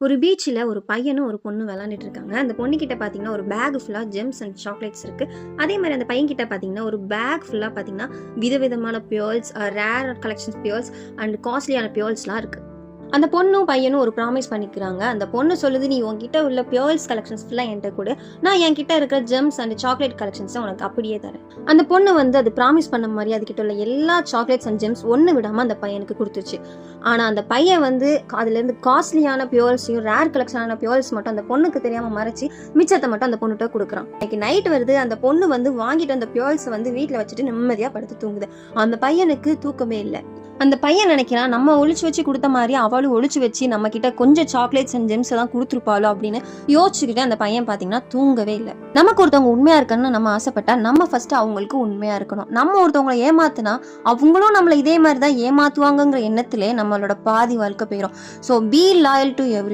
ஒரு பீச்சில் ஒரு பையனும் ஒரு பொண்ணு விளாண்டுட்டு இருக்காங்க. அந்த பொண்ணுக்கிட்ட பார்த்தீங்கன்னா ஒரு பேக் ஃபுல்லாக ஜெம்ஸ் அண்ட் சாக்லேட்ஸ் இருக்குது. அதே மாதிரி அந்த பையன்கிட்ட பார்த்தீங்கன்னா ஒரு பேக் ஃபுல்லாக பார்த்தீங்கன்னா விதவிதமான beers, rare collections beers and காஸ்ட்லியான பியர்ஸ்லாம் இருக்குது. அந்த பொண்ணும் பையனும் ஒரு ப்ராமிஸ் பண்ணிக்கிறாங்க. அந்த பொண்ணு சொல்லுது, நீ உன்கிட்ட உள்ள பியர்ஸ் கலெக்ஷன்ஸ் ஃபுல்லாக என்கிட்ட கொடு, நான் என்கிட்ட இருக்கிற ஜெம்ஸ் அண்ட் சாக்லேட் கலெக்ஷன்ஸை உனக்கு அப்படியே தரேன். அந்த பொண்ணு வந்து அது ப்ராமிஸ் பண்ண மாதிரி அதுக்கிட்ட உள்ள எல்லா சாக்லேட்ஸ் அண்ட் ஜெம்ஸ் ஒன்று விடாமல் அந்த பையனுக்கு கொடுத்துச்சு. ஆனால் அந்த பையன் வந்து அதுலேருந்து காஸ்ட்லியான பியர்ஸையும் ரேர் கலெக்ஷனான பியர்ஸ் மட்டும் அந்த பொண்ணுக்கு தெரியாமல் மறைச்சி மிச்சத்தை மட்டும் அந்த பொண்ணுகிட்ட கொடுக்குறான். இன்னைக்கு நைட் வருது, அந்த பொண்ணு வந்து வாங்கிட்டு அந்த பியர்ஸை வந்து வீட்டில் வச்சுட்டு நிம்மதியாக படுத்து தூங்குது. அந்த பையனுக்கு தூக்கமே இல்லை. அந்த பையன் நினைக்கிறான், நம்ம ஒளிச்சு வச்சு கொடுத்த மாதிரி அவளும் ஒளிச்சு வச்சு நம்ம கிட்ட கொஞ்சம் சாக்லேட்ஸ் அண்ட் ஜெம்ஸ் எல்லாம் கொடுத்துருப்பாளோ அப்படின்னு யோசிச்சுக்கிட்டு அந்த பையன் பார்த்தீங்கன்னா தூங்கவே இல்லை. நமக்கு ஒருத்தவங்க உண்மையா இருக்கணும்னு நம்ம ஆசைப்பட்டா நம்ம ஃபர்ஸ்ட் அவங்களுக்கு உண்மையா இருக்கணும். நம்ம ஒருத்தவங்களை ஏமாத்தினா அவங்களும் நம்மளை இதே மாதிரி தான் ஏமாத்துவாங்கங்கிற எண்ணத்திலே நம்மளோட பாதி வாழ்க்கை போயிடும். So B loyal to every